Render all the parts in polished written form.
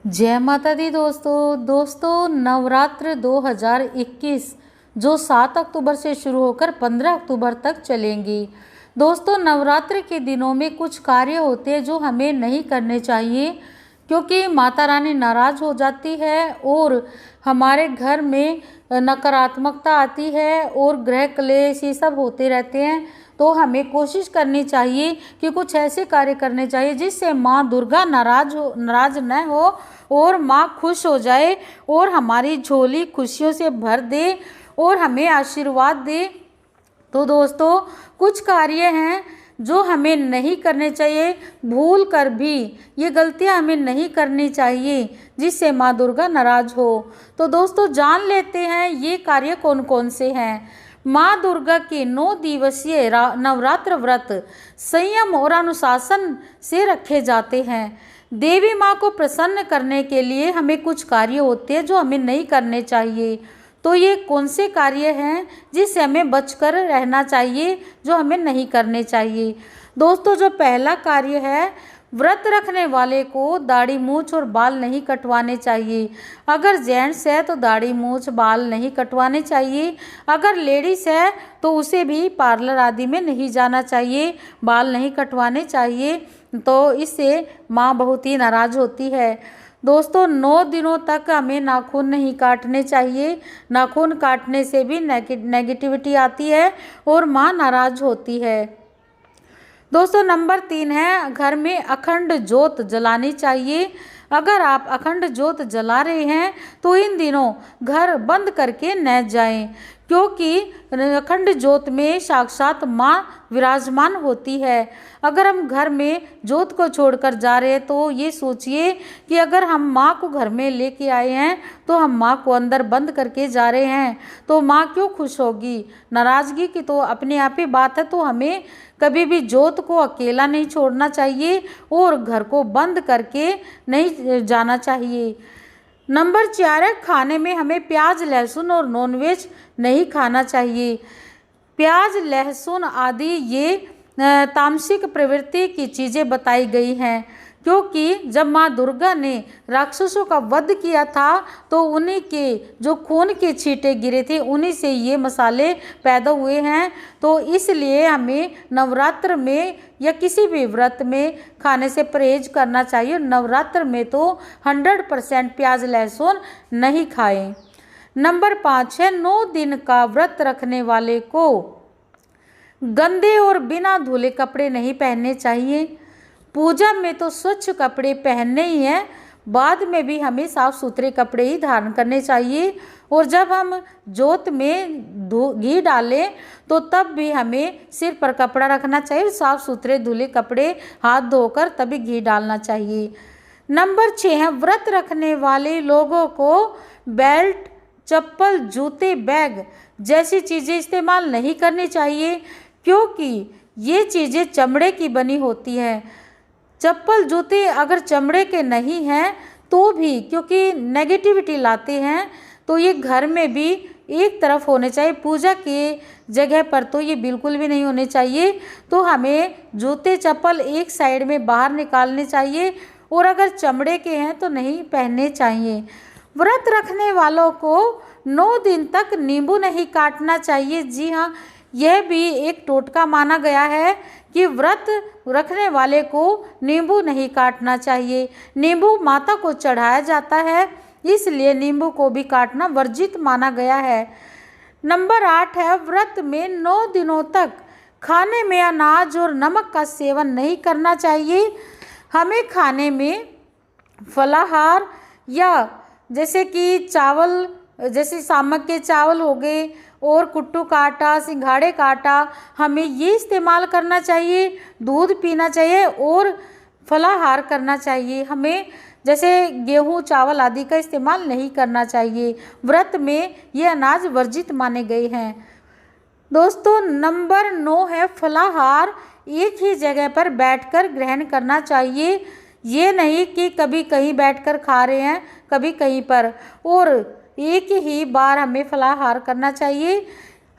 जय माता दी दोस्तों नवरात्र 2021 जो 7 अक्टूबर से शुरू होकर 15 अक्टूबर तक चलेंगी। दोस्तों नवरात्र के दिनों में कुछ कार्य होते हैं जो हमें नहीं करने चाहिए, क्योंकि माता रानी नाराज़ हो जाती है और हमारे घर में नकारात्मकता आती है और ग्रह क्लेश ये सब होते रहते हैं। तो हमें कोशिश करनी चाहिए कि कुछ ऐसे कार्य करने चाहिए जिससे माँ दुर्गा नाराज न हो और माँ खुश हो जाए और हमारी झोली खुशियों से भर दे और हमें आशीर्वाद दे। तो दोस्तों कुछ कार्य हैं जो हमें नहीं करने चाहिए, भूल कर भी ये गलतियां हमें नहीं करनी चाहिए जिससे माँ दुर्गा नाराज हो। तो दोस्तों जान लेते हैं ये कार्य कौन कौन से हैं। माँ दुर्गा के 9 दिवसीय नवरात्र व्रत संयम और अनुशासन से रखे जाते हैं। देवी माँ को प्रसन्न करने के लिए हमें कुछ कार्य होते हैं जो हमें नहीं करने चाहिए। तो ये कौन से कार्य हैं जिससे हमें बचकर रहना चाहिए, जो हमें नहीं करने चाहिए। दोस्तों जो पहला कार्य है, व्रत रखने वाले को दाढ़ी मूछ और बाल नहीं कटवाने चाहिए। अगर जेंट्स है तो दाढ़ी मूछ बाल नहीं कटवाने चाहिए। अगर लेडीज़ है तो उसे भी पार्लर आदि में नहीं जाना चाहिए, बाल नहीं कटवाने चाहिए। तो इससे माँ बहुत ही नाराज़ होती है। दोस्तों 9 दिनों तक हमें नाखून नहीं काटने चाहिए। नाखून काटने से भी नेगेटिविटी आती है और माँ नाराज़ होती है। दोस्तों नंबर 3 है, घर में अखंड ज्योत जलानी चाहिए। अगर आप अखंड ज्योत जला रहे हैं तो इन दिनों घर बंद करके न जाएं, क्योंकि अखंड ज्योत में साक्षात माँ विराजमान होती है। अगर हम घर में ज्योत को छोड़कर जा रहे हैं तो ये सोचिए कि अगर हम माँ को घर में लेके आए हैं तो हम माँ को अंदर बंद करके जा रहे हैं तो माँ क्यों खुश होगी। नाराज़गी की तो अपने आप ही बात है। तो हमें कभी भी ज्योत को अकेला नहीं छोड़ना चाहिए और घर को बंद करके नहीं जाना चाहिए। नंबर 4 है, खाने में हमें प्याज लहसुन और नॉनवेज नहीं खाना चाहिए। प्याज लहसुन आदि ये तामसिक प्रवृत्ति की चीज़ें बताई गई हैं, क्योंकि जब माँ दुर्गा ने राक्षसों का वध किया था तो उन्हीं के जो खून के छींटे गिरे थे उन्हीं से ये मसाले पैदा हुए हैं। तो इसलिए हमें नवरात्र में या किसी भी व्रत में खाने से परहेज करना चाहिए। नवरात्र में तो 100% प्याज लहसुन नहीं खाएं। नंबर 5 है, 9 दिन का व्रत रखने वाले को गंदे और बिना धुले कपड़े नहीं पहनने चाहिए। पूजा में तो स्वच्छ कपड़े पहनने ही हैं, बाद में भी हमें साफ सुथरे कपड़े ही धारण करने चाहिए। और जब हम जोत में घी डालें तो तब भी हमें सिर पर कपड़ा रखना चाहिए, साफ सुथरे धुले कपड़े हाथ धोकर तभी घी डालना चाहिए। नंबर 6 है, व्रत रखने वाले लोगों को बेल्ट चप्पल जूते बैग जैसी चीज़ें इस्तेमाल नहीं करनी चाहिए, क्योंकि ये चीज़ें चमड़े की बनी होती हैं। चप्पल जूते अगर चमड़े के नहीं हैं तो भी क्योंकि नेगेटिविटी लाते हैं, तो ये घर में भी एक तरफ होने चाहिए। पूजा के जगह पर तो ये बिल्कुल भी नहीं होने चाहिए। तो हमें जूते चप्पल एक साइड में बाहर निकालने चाहिए और अगर चमड़े के हैं तो नहीं पहनने चाहिए। व्रत रखने वालों को 9 दिन तक नींबू नहीं काटना चाहिए। जी हाँ, यह भी एक टोटका माना गया है कि व्रत रखने वाले को नींबू नहीं काटना चाहिए। नींबू माता को चढ़ाया जाता है, इसलिए नींबू को भी काटना वर्जित माना गया है। नंबर 8 है, व्रत में 9 दिनों तक खाने में अनाज और नमक का सेवन नहीं करना चाहिए। हमें खाने में फलाहार या जैसे कि चावल, जैसे सामक के चावल हो गए और कुट्टू का आटा, सिंघाड़े का आटा, हमें ये इस्तेमाल करना चाहिए। दूध पीना चाहिए और फलाहार करना चाहिए। हमें जैसे गेहूँ चावल आदि का इस्तेमाल नहीं करना चाहिए। व्रत में ये अनाज वर्जित माने गए हैं। दोस्तों नंबर 9 है, फलाहार एक ही जगह पर बैठकर ग्रहण करना चाहिए। ये नहीं कि कभी कहीं बैठकर खा रहे हैं कभी कहीं पर, और एक ही बार हमें फलाहार करना चाहिए।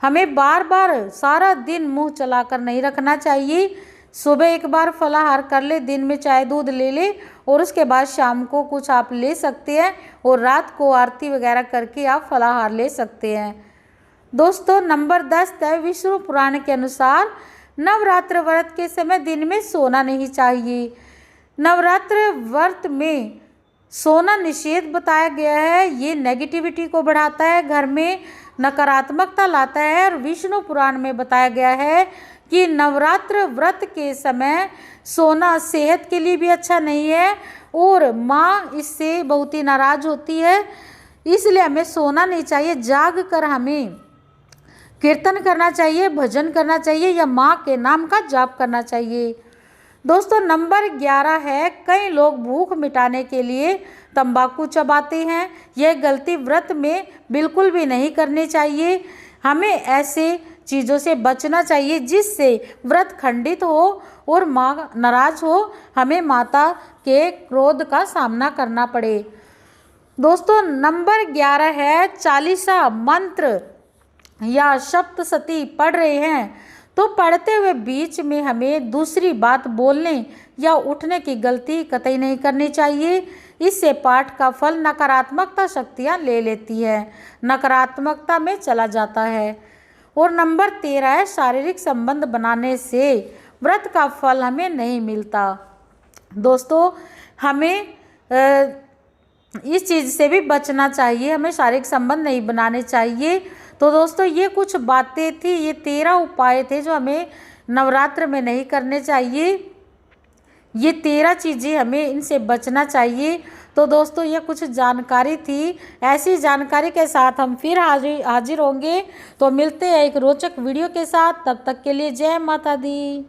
हमें बार बार सारा दिन मुंह चलाकर नहीं रखना चाहिए। सुबह एक बार फलाहार कर ले, दिन में चाय दूध ले ले और उसके बाद शाम को कुछ आप ले सकते हैं और रात को आरती वगैरह करके आप फलाहार ले सकते हैं। दोस्तों नंबर 10 है, विष्णु पुराण के अनुसार नवरात्र व्रत के समय दिन में सोना नहीं चाहिए। नवरात्र व्रत में सोना निषेध बताया गया है। ये नेगेटिविटी को बढ़ाता है, घर में नकारात्मकता लाता है। और विष्णु पुराण में बताया गया है कि नवरात्र व्रत के समय सोना सेहत के लिए भी अच्छा नहीं है और माँ इससे बहुत ही नाराज होती है, इसलिए हमें सोना नहीं चाहिए। जाग कर हमें कीर्तन करना चाहिए, भजन करना चाहिए या माँ के नाम का जाप करना चाहिए। दोस्तों नंबर 11 है, कई लोग भूख मिटाने के लिए तंबाकू चबाते हैं। यह गलती व्रत में बिल्कुल भी नहीं करनी चाहिए। हमें ऐसे चीज़ों से बचना चाहिए जिससे व्रत खंडित हो और माँ नाराज हो, हमें माता के क्रोध का सामना करना पड़े। दोस्तों नंबर 11 है, चालीसा मंत्र या सप्तशती पढ़ रहे हैं तो पढ़ते हुए बीच में हमें दूसरी बात बोलने या उठने की गलती कतई नहीं करनी चाहिए। इससे पाठ का फल नकारात्मकता शक्तियाँ ले लेती है, नकारात्मकता में चला जाता है। और नंबर 13 है, शारीरिक संबंध बनाने से व्रत का फल हमें नहीं मिलता। दोस्तों हमें इस चीज़ से भी बचना चाहिए, हमें शारीरिक संबंध नहीं बनाने चाहिए। तो दोस्तों ये कुछ बातें थी, ये 13 उपाय थे जो हमें नवरात्र में नहीं करने चाहिए। ये 13 चीज़ें हमें इनसे बचना चाहिए। तो दोस्तों ये कुछ जानकारी थी, ऐसी जानकारी के साथ हम फिर हाजिर होंगे। तो मिलते हैं एक रोचक वीडियो के साथ, तब तक के लिए जय माता दी।